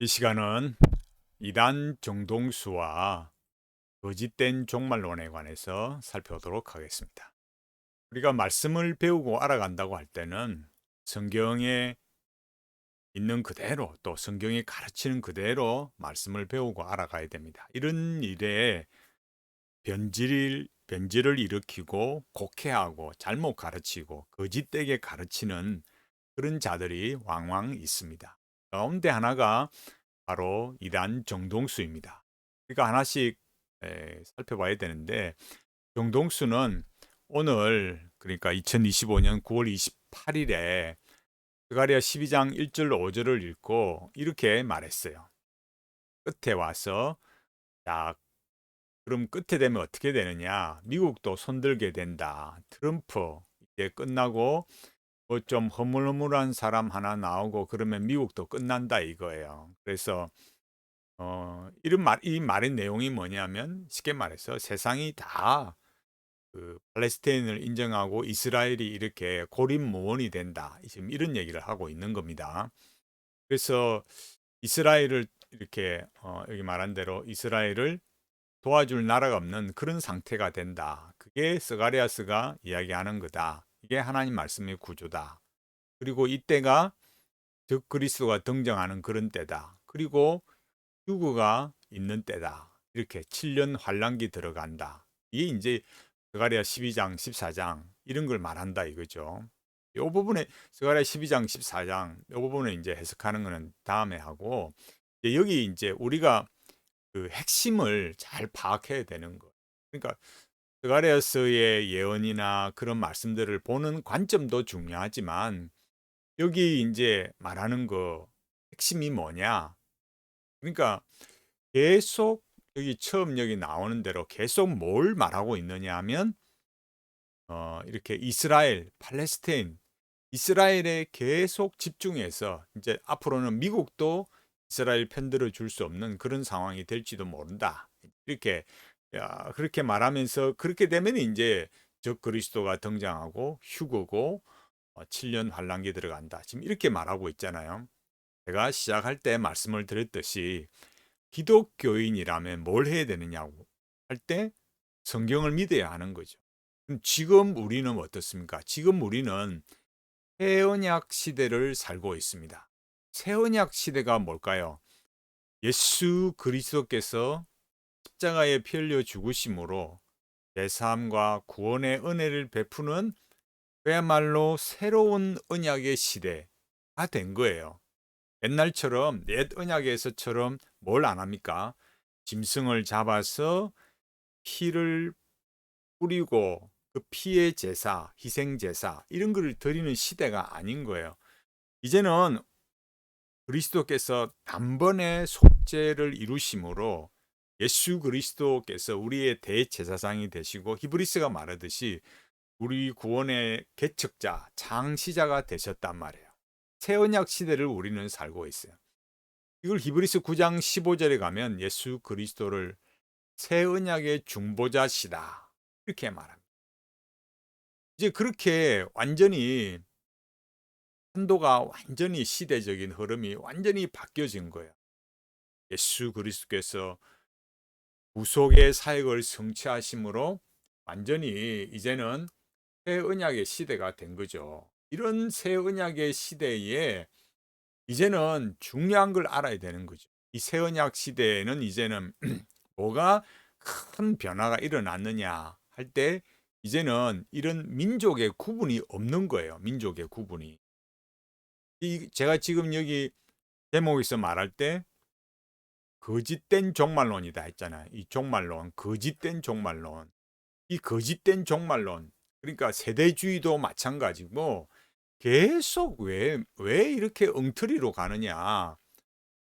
이 시간은 이단 정동수와 거짓된 종말론에 관해서 살펴보도록 하겠습니다. 우리가 말씀을 배우고 알아간다고 할 때는 성경에 있는 그대로 또 성경이 가르치는 그대로 말씀을 배우고 알아가야 됩니다. 이런 일에 변질을 일으키고 곡해하고 잘못 가르치고 거짓되게 가르치는 그런 자들이 왕왕 있습니다. 가운데 하나가 바로 이단 정동수입니다. 그러니까 하나씩 살펴봐야 되는데, 정동수는 오늘 그러니까 2025년 9월 28일에 스가랴 12장 1절 5절을 읽고 이렇게 말했어요. 끝에 와서, 자, 그럼 끝에 되면 어떻게 되느냐? 미국도 손들게 된다. 트럼프 이제 끝나고 뭐 좀 허물허물한 사람 하나 나오고 그러면 미국도 끝난다 이거예요. 그래서 이 말의 내용이 뭐냐면 쉽게 말해서 세상이 다 그 팔레스타인을 인정하고 이스라엘이 이렇게 고립무원이 된다. 지금 이런 얘기를 하고 있는 겁니다. 그래서 이스라엘을 이렇게 여기 말한 대로 이스라엘을 도와줄 나라가 없는 그런 상태가 된다. 그게 스가랴스가 이야기하는 거다. 이게 하나님 말씀의 구조다. 그리고 이때가 즉 그리스도가 등장하는 그런 때다. 그리고 휴거가 있는 때다. 이렇게 7년 환란기 들어간다. 이게 이제 스가랴 12장, 14장 이런 걸 말한다 이거죠. 이 부분에 스가랴 12장, 14장 이 부분에 이제 해석하는 거는 다음에 하고, 이제 여기 이제 우리가 그 핵심을 잘 파악해야 되는 거. 그러니까 스가랴서의 예언이나 그런 말씀들을 보는 관점도 중요하지만 여기 이제 말하는 거 핵심이 뭐냐? 그러니까 계속 여기 처음 여기 나오는 대로 계속 뭘 말하고 있느냐 하면 이렇게 이스라엘, 팔레스타인, 이스라엘에 계속 집중해서 이제 앞으로는 미국도 이스라엘 편들어 줄 수 없는 그런 상황이 될지도 모른다. 이렇게 그렇게 말하면서 그렇게 되면 이제 적 그리스도가 등장하고 휴거고 7년 환란기 들어간다. 지금 이렇게 말하고 있잖아요. 제가 시작할 때 말씀을 드렸듯이 기독교인이라면 뭘 해야 되느냐고 할 때 성경을 믿어야 하는 거죠. 그럼 지금 우리는 어떻습니까? 지금 우리는 새언약 시대를 살고 있습니다. 새언약 시대가 뭘까요? 예수 그리스도께서 십자가에 피 흘려 죽으심으로 제사함과 구원의 은혜를 베푸는 그야말로 새로운 언약의 시대가 된 거예요. 옛날처럼 옛 언약에서처럼 뭘 안 합니까? 짐승을 잡아서 피를 뿌리고 그 피의 제사, 희생 제사 이런 거를 드리는 시대가 아닌 거예요. 이제는 그리스도께서 단번에 속죄를 이루심으로 예수 그리스도께서 우리의 대제사장이 되시고 히브리스가 말하듯이 우리 구원의 개척자, 창시자가 되셨단 말이에요. 새 언약 시대를 우리는 살고 있어요. 이걸 히브리스 9장 15절에 가면 예수 그리스도를 새 언약의 중보자시다. 이렇게 말합니다. 이제 그렇게 완전히 한도가 완전히 시대적인 흐름이 완전히 바뀌어진 거예요. 예수 그리스도께서 구속의 사역을 성취하심으로 완전히 이제는 새 언약의 시대가 된 거죠. 이런 새 언약의 시대에 이제는 중요한 걸 알아야 되는 거죠. 이 새 언약 시대에는 이제는 뭐가 큰 변화가 일어났느냐 할 때 이제는 이런 민족의 구분이 없는 거예요. 민족의 구분이. 제가 지금 여기 제목에서 말할 때 거짓된 종말론이다 했잖아요. 이 종말론, 거짓된 종말론. 이 거짓된 종말론. 그러니까 세대주의도 마찬가지고 계속 왜 이렇게 엉터리로 가느냐.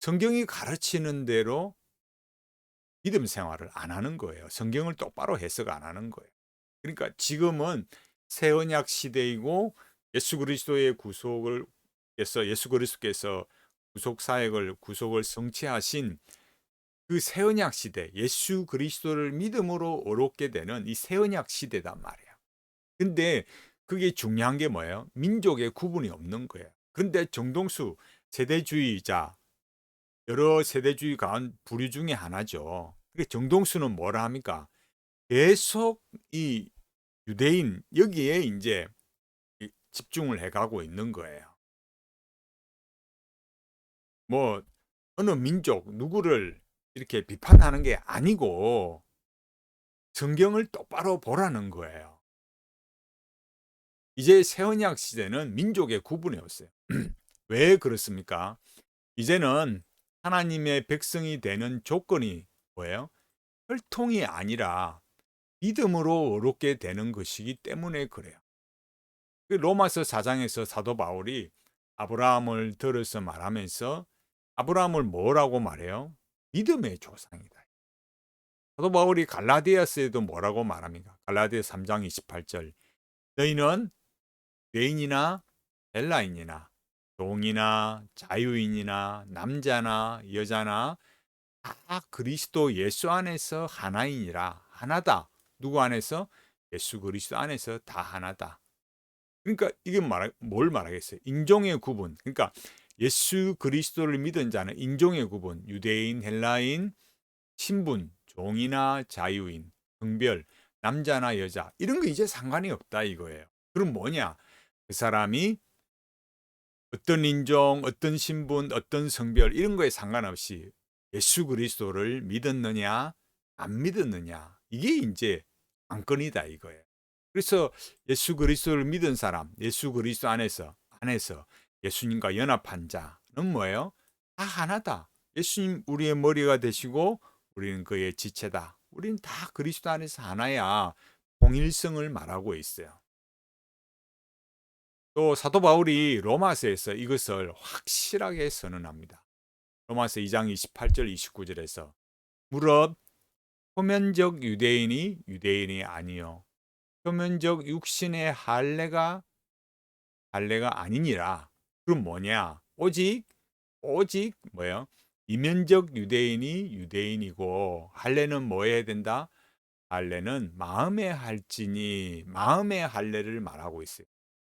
성경이 가르치는 대로 믿음 생활을 안 하는 거예요. 성경을 똑바로 해석 안 하는 거예요. 그러니까 지금은 새 언약 시대이고 예수 그리스도의 구속을 해서 예수 그리스도께서 구속 사역을 구속을 성취하신 그 새 언약 시대, 예수 그리스도를 믿음으로 어렵게 되는 이 새 언약 시대단 말이에요. 근데 그게 중요한 게 뭐예요? 민족의 구분이 없는 거예요. 그런데 정동수 세대주의자 여러 세대주의 가운 부류 중에 하나죠. 그 정동수는 뭐라 합니까? 계속 이 유대인 여기에 인제 이 집중을 해 가고 있는 거예요. 뭐 어느 민족 누구를 이렇게 비판하는 게 아니고 성경을 똑바로 보라는 거예요. 이제 새 언약 시대는 민족의 구분이 없어요. 왜 그렇습니까? 이제는 하나님의 백성이 되는 조건이 뭐예요? 혈통이 아니라 믿음으로 의롭게 되는 것이기 때문에 그래요. 그 로마서 4장에서 사도 바울이 아브라함을 들어서 말하면서 아브라함을 뭐라고 말해요? 믿음의 조상이다. 사도 바울이 갈라디아서에도 뭐라고 말합니까? 갈라디아 3장 28절. 너희는 유대인이나 헬라인이나 종이나 자유인이나 남자나 여자나 다 그리스도 예수 안에서 하나이니라. 하나다. 누구 안에서? 예수 그리스도 안에서 다 하나다. 그러니까 이게 뭘 말하겠어요? 인종의 구분. 그러니까 예수 그리스도를 믿은 자는 인종의 구분, 유대인, 헬라인, 신분, 종이나 자유인, 성별, 남자나 여자 이런 거 이제 상관이 없다 이거예요. 그럼 뭐냐? 그 사람이 어떤 인종, 어떤 신분, 어떤 성별 이런 거에 상관없이 예수 그리스도를 믿었느냐, 안 믿었느냐 이게 이제 관건이다 이거예요. 그래서 예수 그리스도를 믿은 사람, 예수 그리스도 안에서 예수님과 연합한 자는 뭐예요? 다 하나다. 예수님 우리의 머리가 되시고 우리는 그의 지체다. 우리는 다 그리스도 안에서 하나야. 통일성을 말하고 있어요. 또 사도 바울이 로마서에서 이것을 확실하게 선언합니다. 로마서 2장 28절 29절에서 무릇 표면적 유대인이 유대인이 아니요 표면적 육신의 할례가 아니니라. 그럼 뭐냐? 오직 뭐예요? 이면적 유대인이 유대인이고 할례는 뭐 해야 된다? 할례는 마음에 할지니 마음의 할례를 말하고 있어요.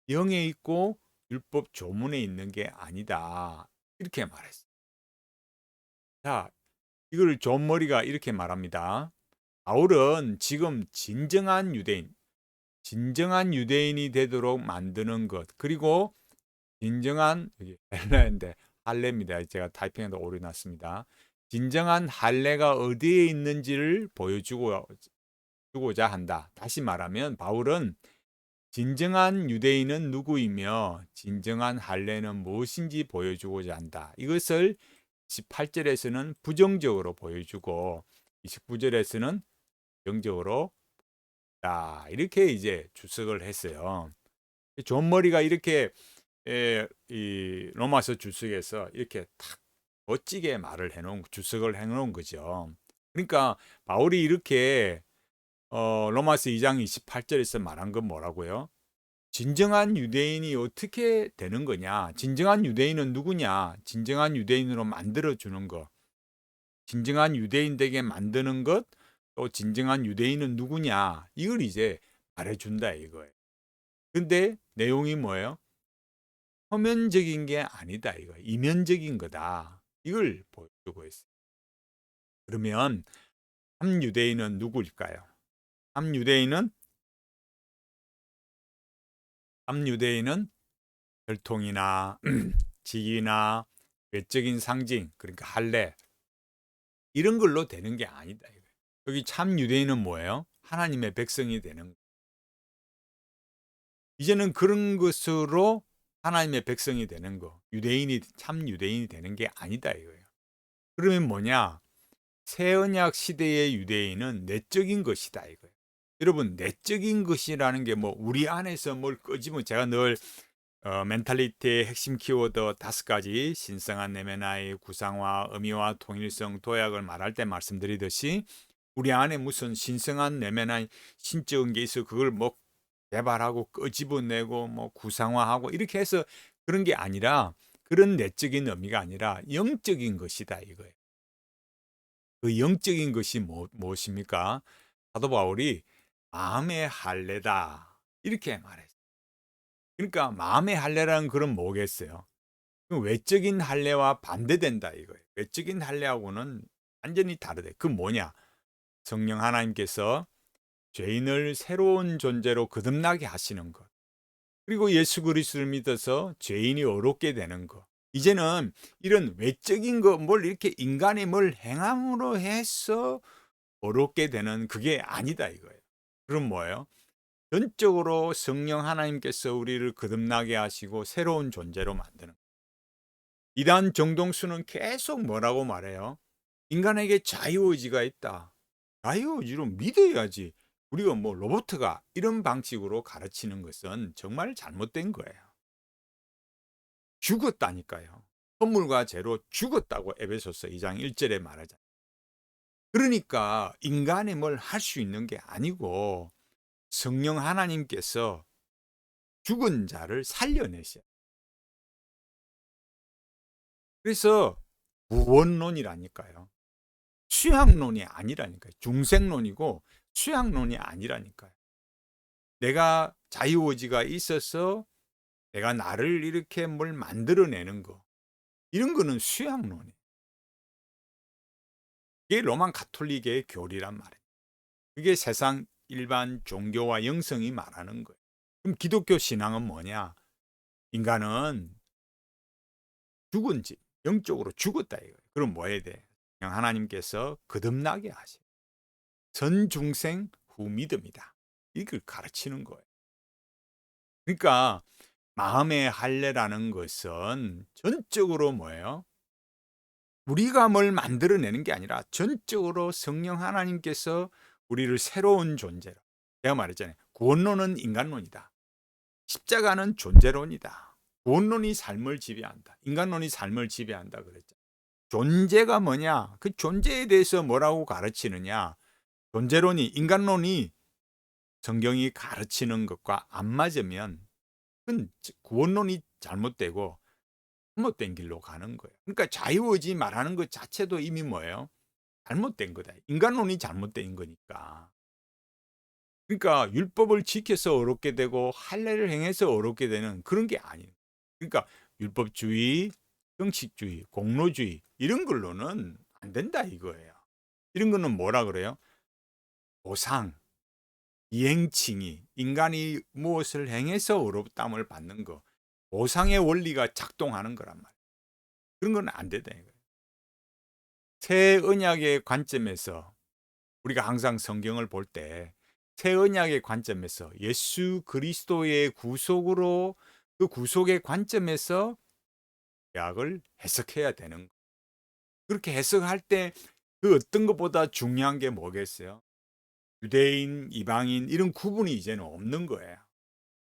영에 있고 율법 조문에 있는 게 아니다. 이렇게 말했어요. 자, 이걸 존 머리가 이렇게 말합니다. 바울은 지금 진정한 유대인이 되도록 만드는 것, 그리고 진정한 여기 헬라인데 할례입니다. 제가 타이핑에도 오류 났습니다. 진정한 할례가 어디에 있는지를 보여주고자 한다. 다시 말하면 바울은 진정한 유대인은 누구이며 진정한 할례는 무엇인지 보여주고자 한다. 이것을 18절에서는 부정적으로 보여주고 29절에서는 긍정적으로 이렇게 이제 주석을 했어요. 존 머리가 이렇게 이 로마서 주석에서 이렇게 탁 멋지게 말을 해놓은 주석을 해놓은 거죠. 그러니까 바울이 이렇게 로마서 2장 28절에서 말한 건 뭐라고요? 진정한 유대인이 어떻게 되는 거냐? 진정한 유대인은 누구냐? 진정한 유대인으로 만들어 주는 것. 진정한 유대인 되게 만드는 것, 또 진정한 유대인은 누구냐? 이걸 이제 말해 준다 이거예요. 근데 내용이 뭐예요? 표면적인 게 아니다 이거. 이면적인 거다. 이걸 보여주고 있어요. 그러면 함유대인은 누구일까요? 함유대인은 함유대인은 혈통이나 직이나 외적인 상징, 그러니까 할례 이런 걸로 되는 게 아니다. 이거예요. 여기 참 유대인은 뭐예요? 하나님의 백성이 되는 거. 이제는 그런 것으로 하나님의 백성이 되는 거, 참 유대인이 되는 게 아니다 이거예요. 그러면 뭐냐? 새 언약 시대의 유대인은 내적인 것이다 이거예요. 여러분 내적인 것이라는 게 뭐 우리 안에서 뭘 끄집으면 제가 늘 멘탈리티의 핵심 키워드 5가지 신성한 내면 나의 구상화, 의미와 통일성, 도약을 말할 때 말씀드리듯이 우리 안에 무슨 신성한 내면 나의 신적인 게 있어 그걸 뭐 개발하고 끄집어내고 뭐 구상화하고 이렇게 해서 그런 게 아니라 그런 내적인 의미가 아니라 영적인 것이다 이거예요. 그 영적인 것이 무엇입니까? 사도 바울이 마음의 할례다 이렇게 말했어요. 그러니까 마음의 할례라는 글은 뭐겠어요? 외적인 할례와 반대된다 이거예요. 외적인 할례하고는 완전히 다르대. 그 뭐냐? 성령 하나님께서 죄인을 새로운 존재로 거듭나게 하시는 것. 그리고 예수 그리스도를 믿어서 죄인이 어렵게 되는 것. 이제는 이런 외적인 거, 뭘 이렇게 인간이 뭘 행함으로 해서 어렵게 되는 그게 아니다 이거예요. 그럼 뭐예요? 전적으로 성령 하나님께서 우리를 거듭나게 하시고 새로운 존재로 만드는 거예요. 이단 정동수는 계속 뭐라고 말해요? 인간에게 자유의지가 있다. 자유의지로 믿어야지. 우리가 뭐 로봇가 이런 방식으로 가르치는 것은 정말 잘못된 거예요. 죽었다니까요. 선물과 죄로 죽었다고 에베소서 2장 1절에 말하잖아요. 그러니까 인간이 뭘 할 수 있는 게 아니고 성령 하나님께서 죽은 자를 살려내셔요. 그래서 구원론이라니까요. 수양론이 아니라니까요. 중생론이고 수양론이 아니라니까요. 내가 자유의지가 있어서 내가 나를 이렇게 뭘 만들어내는 거. 이런 거는 수양론이에요. 이게 로만 가톨릭의 교리란 말이에요. 그게 세상 일반 종교와 영성이 말하는 거예요. 그럼 기독교 신앙은 뭐냐? 인간은 죽은 지, 영적으로 죽었다 이거예요. 그럼 뭐 해야 돼? 그냥 하나님께서 거듭나게 하시. 전중생 후 믿음이다. 이걸 가르치는 거예요. 그러니까 마음의 할례라는 것은 전적으로 뭐예요? 우리가 뭘 만들어내는 게 아니라 전적으로 성령 하나님께서 우리를 새로운 존재로. 제가 말했잖아요. 구원론은 인간론이다. 십자가는 존재론이다. 구원론이 삶을 지배한다. 인간론이 삶을 지배한다 그랬죠. 존재가 뭐냐? 그 존재에 대해서 뭐라고 가르치느냐? 존재론이 인간론이 성경이 가르치는 것과 안 맞으면 그건 구원론이 잘못되고 잘못된 길로 가는 거예요. 그러니까 자유의지 말하는 것 자체도 이미 뭐예요? 잘못된 거다. 인간론이 잘못된 거니까. 그러니까 율법을 지켜서 어렵게 되고 할례를 행해서 어렵게 되는 그런 게 아니에요. 그러니까 율법주의, 형식주의, 공로주의 이런 걸로는 안 된다 이거예요. 이런 거는 뭐라 그래요? 보상, 이행칭의, 인간이 무엇을 행해서 어렵담을 받는 거. 보상의 원리가 작동하는 거란 말이에요. 그런 건 안 된다 이거예요. 새 언약의 관점에서 우리가 항상 성경을 볼 때 새 언약의 관점에서 예수 그리스도의 구속으로 그 구속의 관점에서 약을 해석해야 되는 거예요. 그렇게 해석할 때 그 어떤 것보다 중요한 게 뭐겠어요? 유대인, 이방인 이런 구분이 이제는 없는 거예요.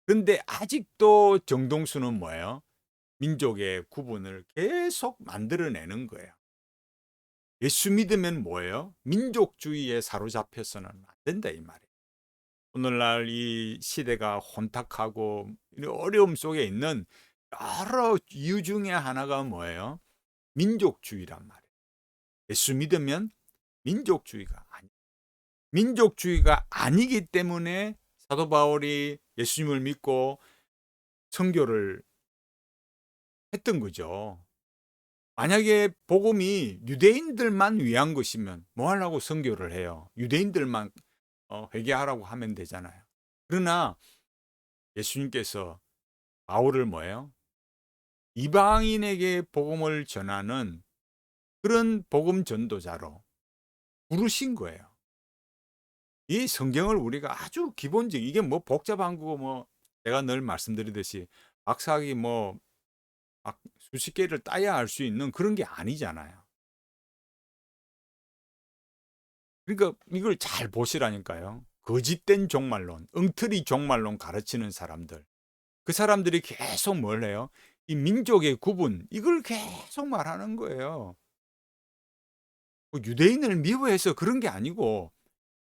그런데 아직도 정동수는 뭐예요? 민족의 구분을 계속 만들어내는 거예요. 예수 믿으면 뭐예요? 민족주의에 사로잡혀서는 안 된다 이 말이에요. 오늘날 이 시대가 혼탁하고 어려움 속에 있는 여러 이유 중에 하나가 뭐예요? 민족주의란 말이에요. 예수 믿으면 민족주의가 아니. 민족주의가 아니기 때문에 사도 바울이 예수님을 믿고 선교를 했던 거죠. 만약에 복음이 유대인들만 위한 것이면 뭐 하려고 선교를 해요? 유대인들만 회개하라고 하면 되잖아요. 그러나 예수님께서 바울을 뭐예요? 이방인에게 복음을 전하는 그런 복음 전도자로 부르신 거예요. 이 성경을 우리가 아주 기본적 이게 뭐 복잡한 거고 뭐 제가 늘 말씀드리듯이 박사학위 뭐 수십 개를 따야 할 수 있는 그런 게 아니잖아요. 그러니까 이걸 잘 보시라니까요. 거짓된 종말론, 엉터리 종말론 가르치는 사람들. 그 사람들이 계속 뭘 해요? 이 민족의 구분, 이걸 계속 말하는 거예요. 뭐 유대인을 미워해서 그런 게 아니고,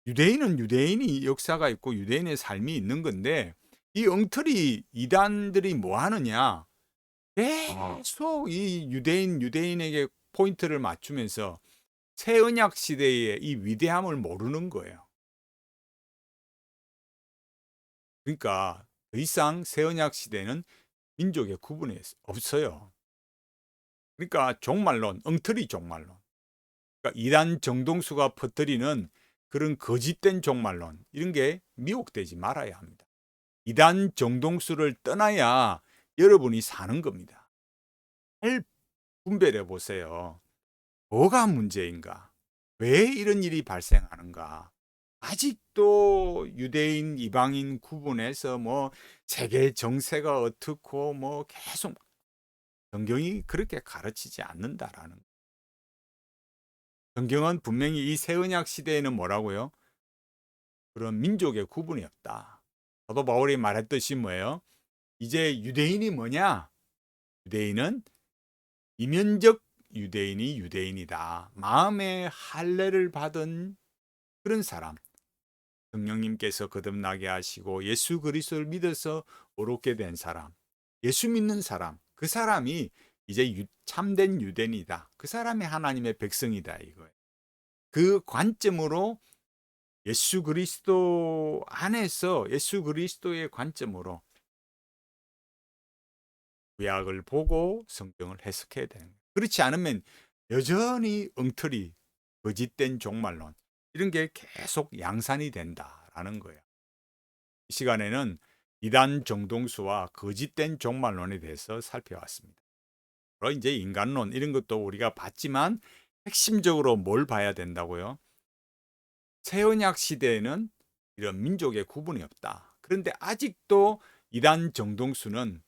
유대인은 유대인이 역사가 있고 유대인의 삶이 있는 건데, 이 엉터리 이단들이 뭐 하느냐? 계속 이 유대인에게 포인트를 맞추면서 새 언약 시대의 이 위대함을 모르는 거예요. 그러니까 더 이상 새 언약 시대는 민족의 구분이 없어요. 그러니까 종말론, 엉터리 종말론. 그러니까 이단 정동수가 퍼뜨리는 그런 거짓된 종말론, 이런 게 미혹되지 말아야 합니다. 이단 정동수를 떠나야 여러분이 사는 겁니다. 잘 분별해 보세요. 뭐가 문제인가? 왜 이런 일이 발생하는가? 아직도 유대인, 이방인 구분해서 뭐 세계 정세가 어떻고 뭐 계속 성경이 그렇게 가르치지 않는다라는. 성경은 분명히 이 새언약 시대에는 뭐라고요? 그런 민족의 구분이 없다. 사도 바울이 말했듯이 뭐예요? 이제 유대인이 뭐냐? 유대인은 이면적 유대인이 유대인이다. 마음의 할례를 받은 그런 사람. 성령님께서 거듭나게 하시고 예수 그리스도를 믿어서 어렵게 된 사람. 예수 믿는 사람. 그 사람이 이제 참된 유대인이다. 그 사람이 하나님의 백성이다 이거예요. 그 관점으로 예수 그리스도 안에서 예수 그리스도의 관점으로 구약을 보고 성경을 해석해야 되는 거예요. 그렇지 않으면 여전히 엉터리, 거짓된 종말론 이런 게 계속 양산이 된다라는 거예요. 이 시간에는 이단 정동수와 거짓된 종말론에 대해서 살펴봤습니다. 그리고 이제 인간론 이런 것도 우리가 봤지만 핵심적으로 뭘 봐야 된다고요? 새언약 시대에는 이런 민족의 구분이 없다. 그런데 아직도 이단 정동수는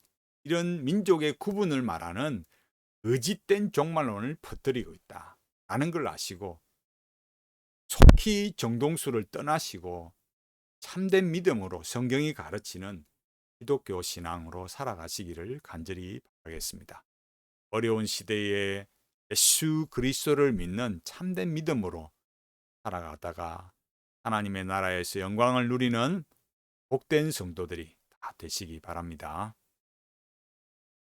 이런 민족의 구분을 말하는 거짓된 종말론을 퍼뜨리고 있다. 라는 걸 아시고 속히 정동수를 떠나시고 참된 믿음으로 성경이 가르치는 기독교 신앙으로 살아가시기를 간절히 바라겠습니다. 어려운 시대에 예수 그리스도를 믿는 참된 믿음으로 살아가다가 하나님의 나라에서 영광을 누리는 복된 성도들이 다 되시기 바랍니다.